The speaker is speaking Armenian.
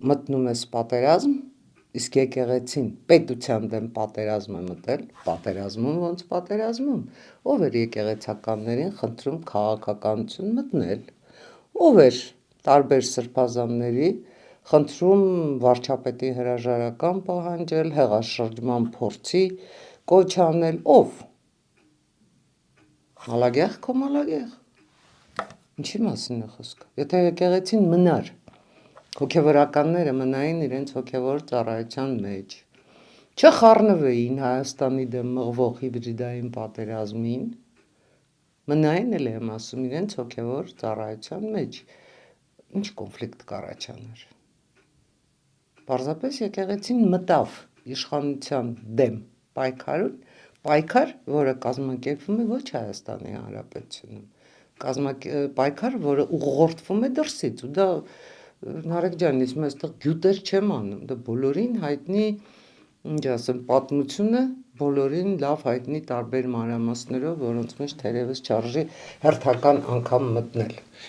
մտնում ես պատերազմ, իսկ եկեղեցին պետության դեմ պատերազմ է մտել, պատերազմում ոնց պատերազմում, ով էր եկեղեցականներին խնդրում քաղաքականություն մտնել, ով էր տարբեր սրբազանների խնդրում վարչապետի հրաժարական պահանջել, հեղաշրջման փորձի կոչ անել, ով? Մալագեղ քո մալագեղ, ինչի մասին է խոսքը, եթե եկեղեցին մնար, հոգևորականները մնային իրենց հոգևոր ծառայության մեջ, չխառնվեին Հայաստանի դեմ մղվող հիբրիդային պատերազմին, մնային էլ եմ ասում իրենց հոգևոր ծառայության մեջ, ինչ կոնֆլիկտ կառաջանար, պարզապես եկեղեցին մտավ իշխանության դեմ պայքար, որը կազմակերպվում է ոչ Հայաստանի Հանրապետությունում, պայքար, որը ուղղորդվում է դրսից, ու դա Նարեկ ջան, ես այստեղ գյուտեր չեմ անում, դա բոլորին հայտնի, ինչ ասեմ, պատմություն է, բոլորին լավ հայտնի տարբեր մանրամասներով, որոնց մեջ թերևս չարժի հերթական անգամ մտնել։